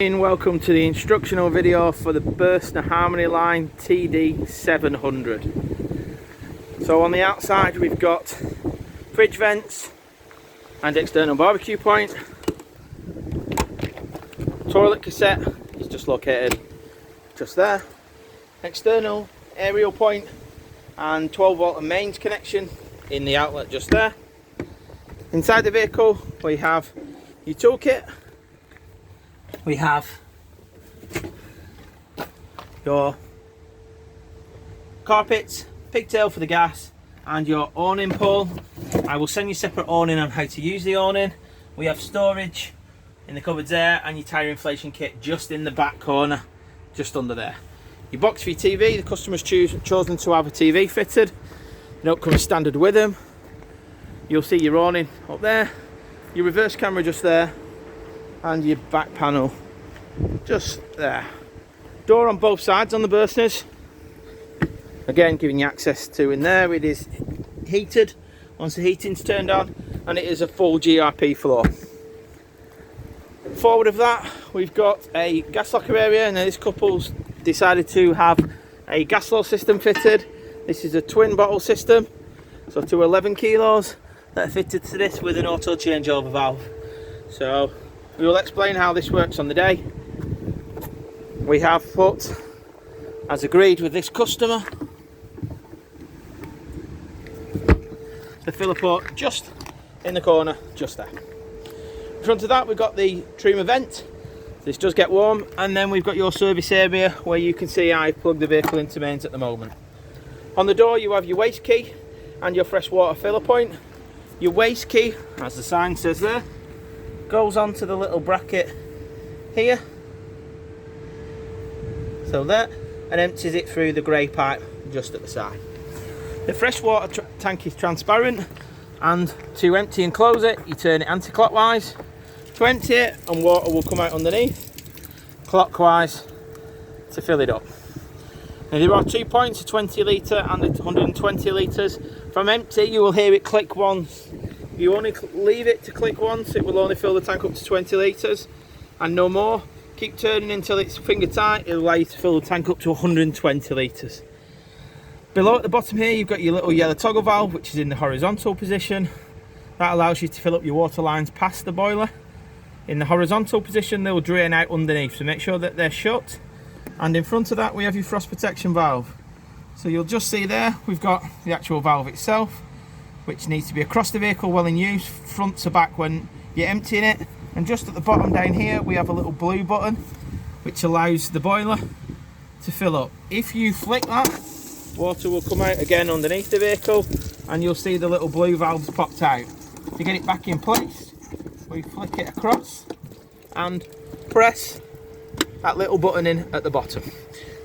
Welcome to the instructional video for the Burstner Harmony line TD700. So on the outside we've got fridge vents and external barbecue point. Toilet cassette is just located just there. External aerial point and 12 volt and mains connection in the outlet just there. Inside the vehicle we have your toolkit. We have your carpets, pigtail for the gas, and your awning pole. I will send you separate awning on how to use the awning. We have storage in the cupboards there, and your tyre inflation kit just in the back corner, just under there. Your box for your TV, the customer's chosen to have a TV fitted. They don't come standard with them. You'll see your awning up there, your reverse camera just there, and your back panel just there. Door on both sides on the Burstners, again giving you access to in there. It is heated once the heating's turned on, and it is a full GRP floor. Forward of that we've got a gas locker area, and this couple's decided to have a gas flow system fitted. This is a twin bottle system, so to 11 kilos that are fitted to this with an auto changeover valve. So we will explain how this works on the day. We have put, as agreed with this customer, the filler port just in the corner, just there. In front of that we've got the trim vent. This does get warm, and then we've got your service area where you can see I've plugged the vehicle into mains at the moment. On the door you have your waste key and your fresh water filler point. Your waste key, as the sign says there, goes onto the little bracket here, so there, and empties it through the grey pipe just at the side. The freshwater tank is transparent, and to empty and close it you turn it anti-clockwise to empty it, and water will come out underneath clockwise to fill it up. Now there are 2 points, a 20 litre and a 120 litres. From empty you will hear it click once. If you only leave it to click once, it will only fill the tank up to 20 litres and no more. Keep turning until it's finger tight, it'll allow you to fill the tank up to 120 litres. Below at the bottom here you've got your little yellow toggle valve, which is in the horizontal position. That allows you to fill up your water lines past the boiler. In the horizontal position they'll drain out underneath, so make sure that they're shut. And in front of that we have your frost protection valve. So you'll just see there we've got the actual valve itself, which needs to be across the vehicle while in use, front to back when you're emptying it. And just at the bottom down here we have a little blue button which allows the boiler to fill up. If you flick that, water will come out again underneath the vehicle, and you'll see the little blue valves popped out. To get it back in place, we flick it across and press that little button in at the bottom.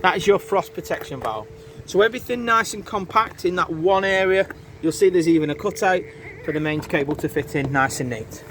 That is your frost protection valve. So everything nice and compact in that one area. You'll see there's even a cutout for the mains cable to fit in nice and neat.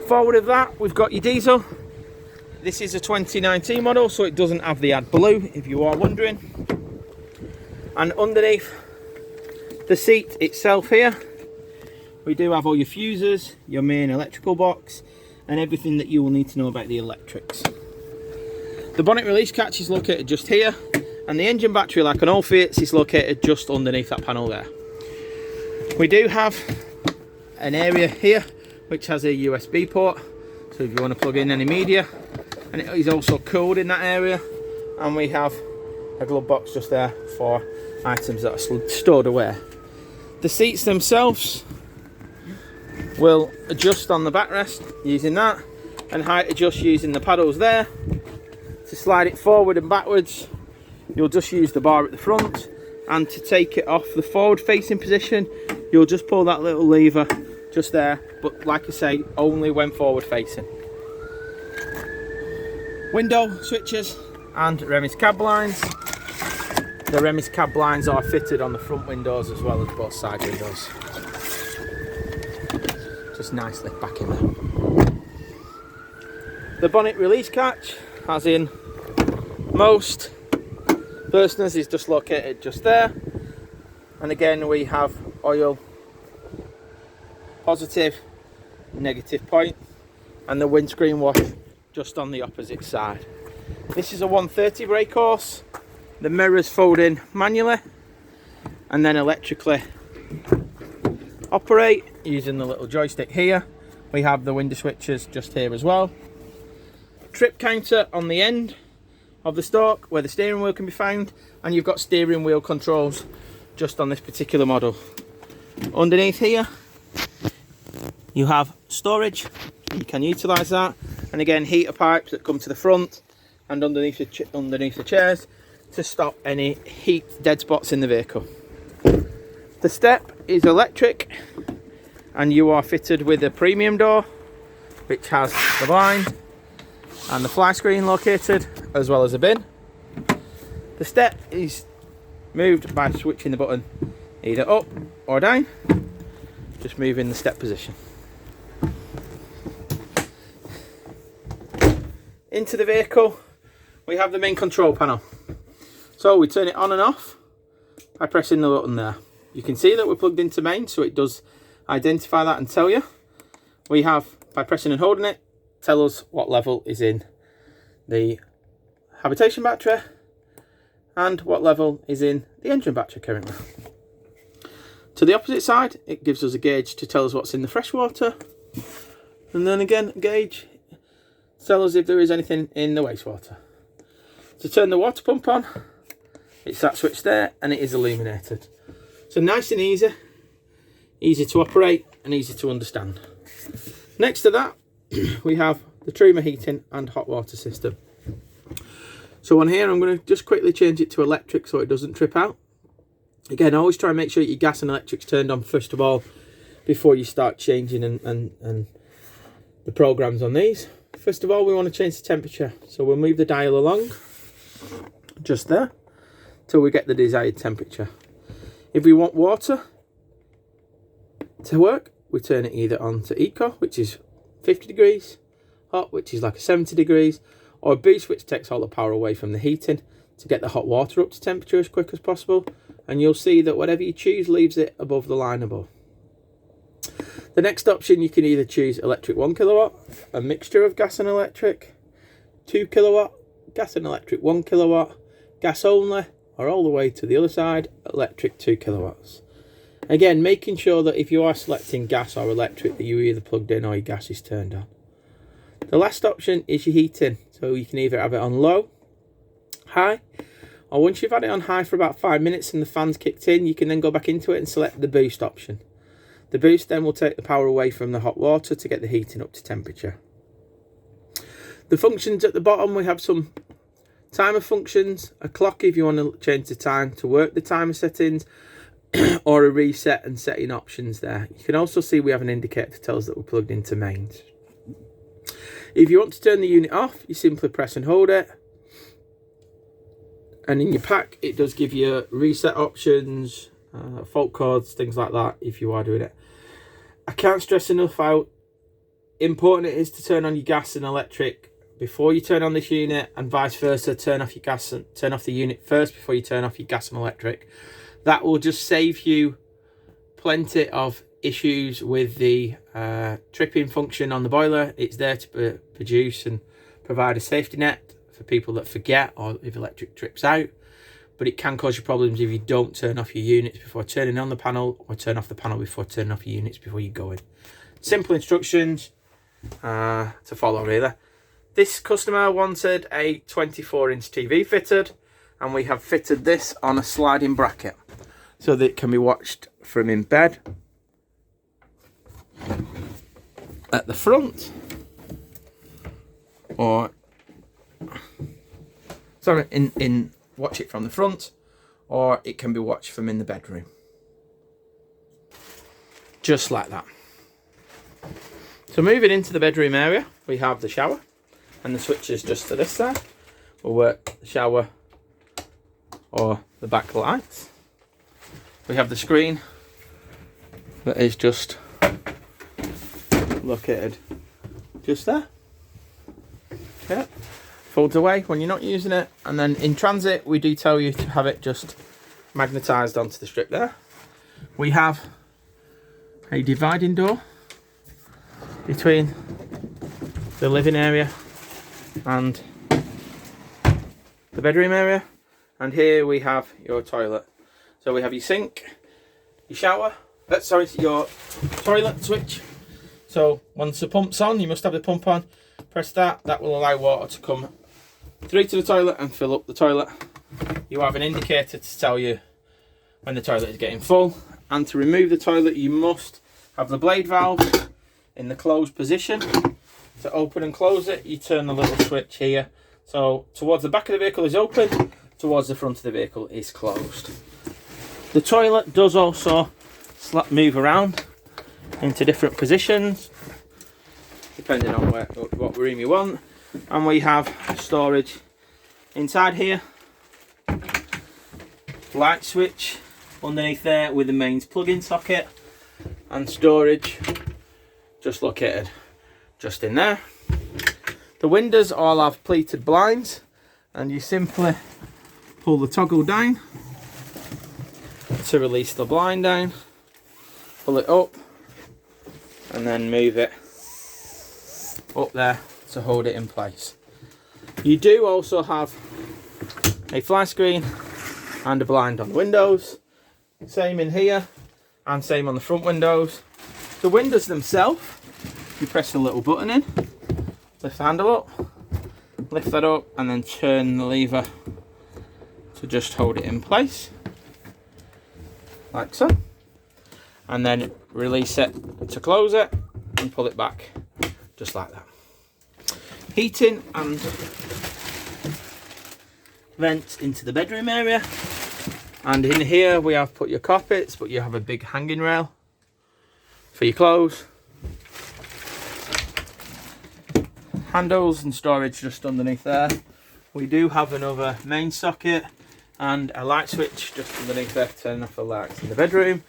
Forward of that we've got your diesel. This is a 2019 model, so it doesn't have the AdBlue if you are wondering. And underneath the seat itself here we do have all your fuses, your main electrical box, and everything that you will need to know about the electrics. The bonnet release catch is located just here, and the engine battery, like on all Fiats, is located just underneath that panel there. We do have an area here which has a USB port, so if you want to plug in any media, and it is also cooled in that area. And we have a glove box just there for items that are stored away. The seats themselves will adjust on the backrest using that, and height adjust using the paddles there. To slide it forward and backwards you'll just use the bar at the front, and to take it off the forward facing position you'll just pull that little lever just there, but like I say, only when forward facing. Window switches and Remis cab lines. The Remis cab lines are fitted on the front windows as well as both side windows. Just nicely back in there. The bonnet release catch, as in most Burstners, is just located just there. And again we have oil positive, negative point, and the windscreen wash just on the opposite side. This is a 130 brake horse. The mirrors fold in manually and then electrically operate using the little joystick here. We have the window switches just here as well. Trip counter on the end of the stalk where the steering wheel can be found, and you've got steering wheel controls just on this particular model. Underneath here you have storage, you can utilise that, and again heater pipes that come to the front and underneath the chairs to stop any heat dead spots in the vehicle. The step is electric and you are fitted with a premium door which has the blind and the fly screen located, as well as a bin. The step is moved by switching the button either up or down, just moving the step position. Into the vehicle we have the main control panel. So we turn it on and off by pressing the button there. You can see that we're plugged into main, so it does identify that and tell you. We have, by pressing and holding it, tell us what level is in the habitation battery and what level is in the engine battery currently. To the opposite side, it gives us a gauge to tell us what's in the freshwater, and then again a gauge to tell us if there is anything in the wastewater. To turn the water pump on, it's that switch there and it is illuminated. So nice and easy to operate and easy to understand. Next to that we have the Truma heating and hot water system. So on here I'm going to just quickly change it to electric so it doesn't trip out. Again, always try and make sure your gas and electric's turned on first of all before you start changing and the programs on these. First of all, we want to change the temperature, so we'll move the dial along just there till we get the desired temperature. If we want water to work, we turn it either on to eco, which is 50 degrees, hot, which is like a 70 degrees, or boost, which takes all the power away from the heating to get the hot water up to temperature as quick as possible. And you'll see that whatever you choose leaves it above the line above. The next option, you can either choose electric 1 kilowatt, a mixture of gas and electric, 2 kilowatt, gas and electric 1 kilowatt, gas only, or all the way to the other side, electric 2 kilowatts. Again, making sure that if you are selecting gas or electric that you're either plugged in or your gas is turned on. The last option is your heating, so you can either have it on low, high, or once you've had it on high for about 5 minutes and the fan's kicked in, you can then go back into it and select the boost option. The boost then will take the power away from the hot water to get the heating up to temperature. The functions at the bottom, we have some timer functions, a clock if you want to change the time to work the timer settings, or a reset and setting options there. You can also see we have an indicator to tell us that we're plugged into mains. If you want to turn the unit off, you simply press and hold it. And in your pack, it does give you reset options, fault codes, things like that, if you are doing it. I can't stress enough how important it is to turn on your gas and electric before you turn on this unit, and vice versa. Turn off your gas and turn off the unit first before you turn off your gas and electric. That will just save you plenty of issues with the tripping function on the boiler. It's there to produce and provide a safety net for people that forget or if electric trips out, but it can cause you problems if you don't turn off your units before turning on the panel, or turn off the panel before turning off your units before you go in. Simple instructions to follow really. This customer wanted a 24-inch TV fitted, and we have fitted this on a sliding bracket so that it can be watched from in bed at the front, or sorry, in watch it from the front, or it can be watched from in the bedroom. Just like that. So moving into the bedroom area, we have the shower, and the switches just to this side will work the shower or the back lights. We have the screen that is just located just there. Yeah. Folds away when you're not using it, and then in transit we do tell you to have it just magnetised onto the strip there. We have a dividing door between the living area and the bedroom area. And here we have your toilet. So we have your sink, your shower, your toilet switch. So once the pump's on, you must have the pump on, press that, that will allow water to come through to the toilet and fill up the toilet. You have an indicator to tell you when the toilet is getting full. And to remove the toilet, you must have the blade valve in the closed position. To open and close it, you turn the little switch here. So towards the back of the vehicle is open, towards the front of the vehicle is closed. The toilet does also move around into different positions depending on what room you want. And we have storage inside here, light switch underneath there with the mains plug-in socket, and storage just located just in there. The windows all have pleated blinds, and you simply pull the toggle down to release the blind down, pull it up, and then move it up there to hold it in place. You do also have a fly screen and a blind on the windows, same in here and same on the front windows. The windows themselves, you press the little button in, lift the handle up, lift that up, and then turn the lever to just hold it in place like so, and then release it to close it and pull it back just like that. Heating and vents into the bedroom area, and in here we have put your carpets, but you have a big hanging rail for your clothes, handles and storage just underneath there. We do have another main socket and a light switch just underneath there, turning off the lights in the bedroom.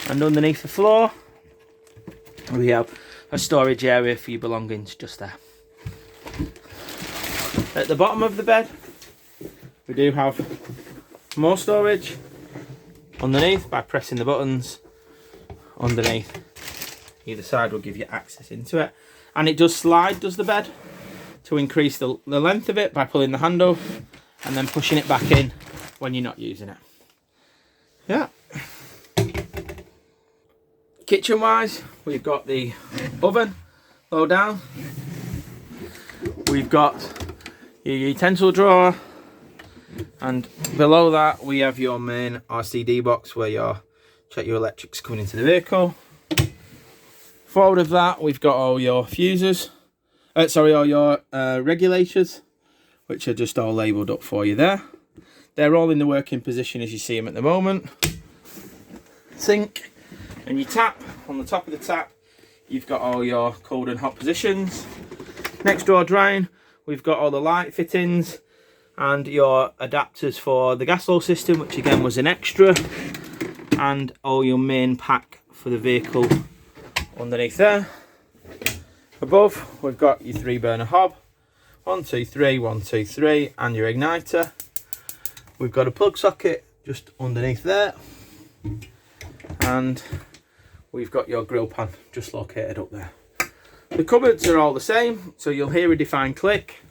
And underneath the floor we have a storage area for your belongings just there. At the bottom of the bed we do have more storage underneath. By pressing the buttons underneath either side will give you access into it, and it does slide, does the bed, to increase the length of it by pulling the handle and then pushing it back in when you're not using it. Yeah. Kitchen wise, we've got the oven low down, we've got your utensil drawer, and below that we have your main RCD box where you check your electrics coming into the vehicle. Forward of that we've got all your fuses, all your regulators, which are just all labelled up for you there. They're all in the working position as you see them at the moment. Sink and your tap. On the top of the tap you've got all your cold and hot positions. Next door drying, we've got all the light fittings and your adapters for the gas flow system, which again was an extra, and all your main pack for the vehicle underneath there. Above we've got your 3-burner hob, 1 2 3 1 2 3, and your igniter. We've got a plug socket just underneath there, and we've got your grill pan just located up there. The cupboards are all the same, so you'll hear a defined click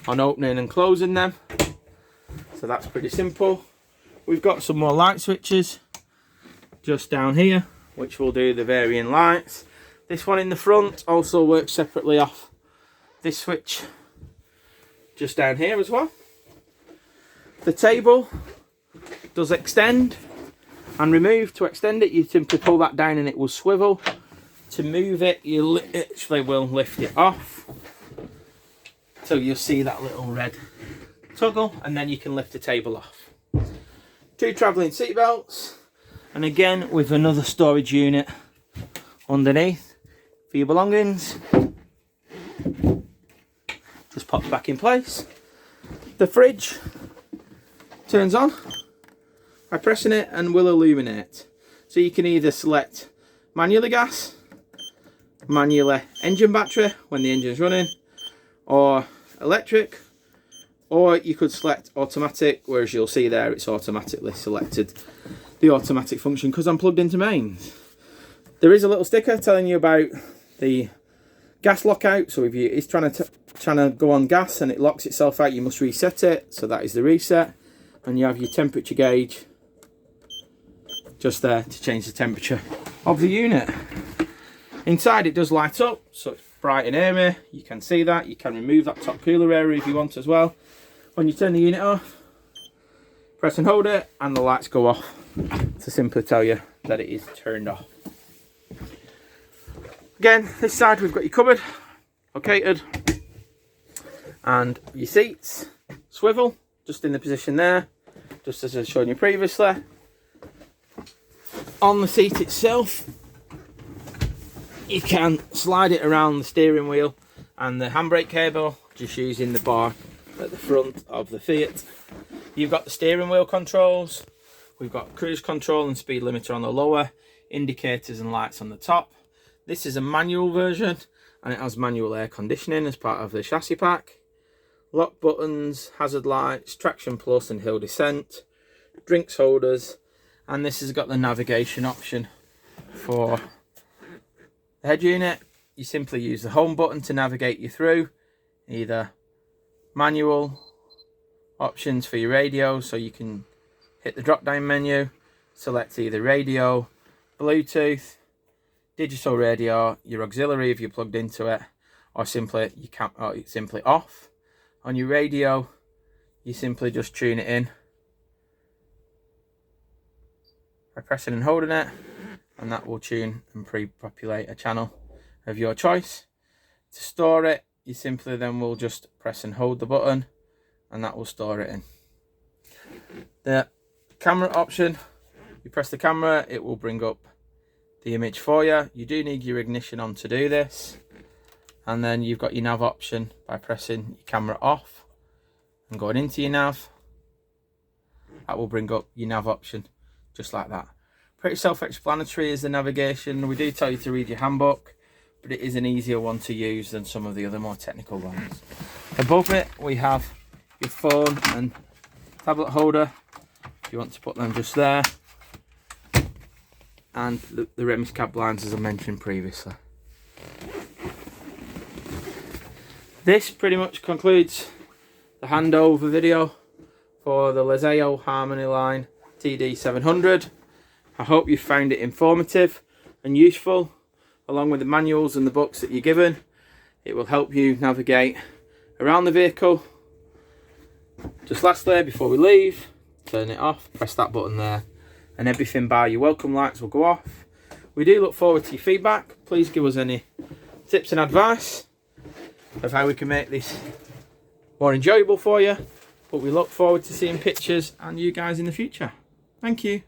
on opening and closing them, so that's pretty simple. We've got some more light switches just down here which will do the varying lights. This one in the front also works separately off this switch just down here as well. The table does extend and remove. To extend it you simply pull that down and it will swivel. To move it you literally will lift it off, so you'll see that little red toggle, and then you can lift the table off. 2 travelling seat belts, and again with another storage unit underneath for your belongings. Just pops back in place. The fridge turns on by pressing it and will illuminate, so you can either select manually gas, manually engine battery when the engine's running, or electric, or you could select automatic, whereas you'll see there it's automatically selected the automatic function because I'm plugged into mains. There is a little sticker telling you about the gas lockout, so if you it's trying to trying to go on gas and it locks itself out, you must reset it. So that is the reset. And you have your temperature gauge just there to change the temperature of the unit. Inside it does light up, so it's bright and airy. You can see that. You can remove that top cooler area if you want as well. When you turn the unit off, press and hold it and the lights go off to simply tell you that it is turned off. Again, this side we've got your cupboard located and your seats swivel just in the position there, just as I've shown you previously. On the seat itself, you can slide it around the steering wheel and the handbrake cable just using the bar at the front of the Fiat. You've got the steering wheel controls, we've got cruise control and speed limiter on the lower, indicators and lights on the top. This is a manual version and it has manual air conditioning as part of the chassis pack. Lock buttons, hazard lights, traction plus and hill descent, drinks holders, and this has got the navigation option for the head unit. You simply use the home button to navigate you through, either manual options for your radio, so you can hit the drop down menu, select either radio, Bluetooth, digital radio, your auxiliary if you're plugged into it, or simply it's simply off. On your radio, you simply just tune it in by pressing and holding it, and that will tune and pre-populate a channel of your choice. To store it, you simply then will just press and hold the button and that will store it in. The camera option, you press the camera, it will bring up the image for you. You do need your ignition on to do this, and then you've got your nav option by pressing your camera off and going into your nav. That will bring up your nav option just like that. Pretty self-explanatory is the navigation. We do tell you to read your handbook, but it is an easier one to use than some of the other more technical ones. Above it we have your phone and tablet holder if you want to put them just there, and the Remus cab blinds as I mentioned previously. This pretty much concludes the handover video for the Lyseo Harmony Line TD700. I hope you found it informative and useful, along with the manuals and the books that you're given. It will help you navigate around the vehicle. Just lastly, before we leave, turn it off, press that button there, and everything bar your welcome lights will go off. We do look forward to your feedback. Please give us any tips and advice of how we can make this more enjoyable for you, but we look forward to seeing pictures and you guys in the future. Thank you.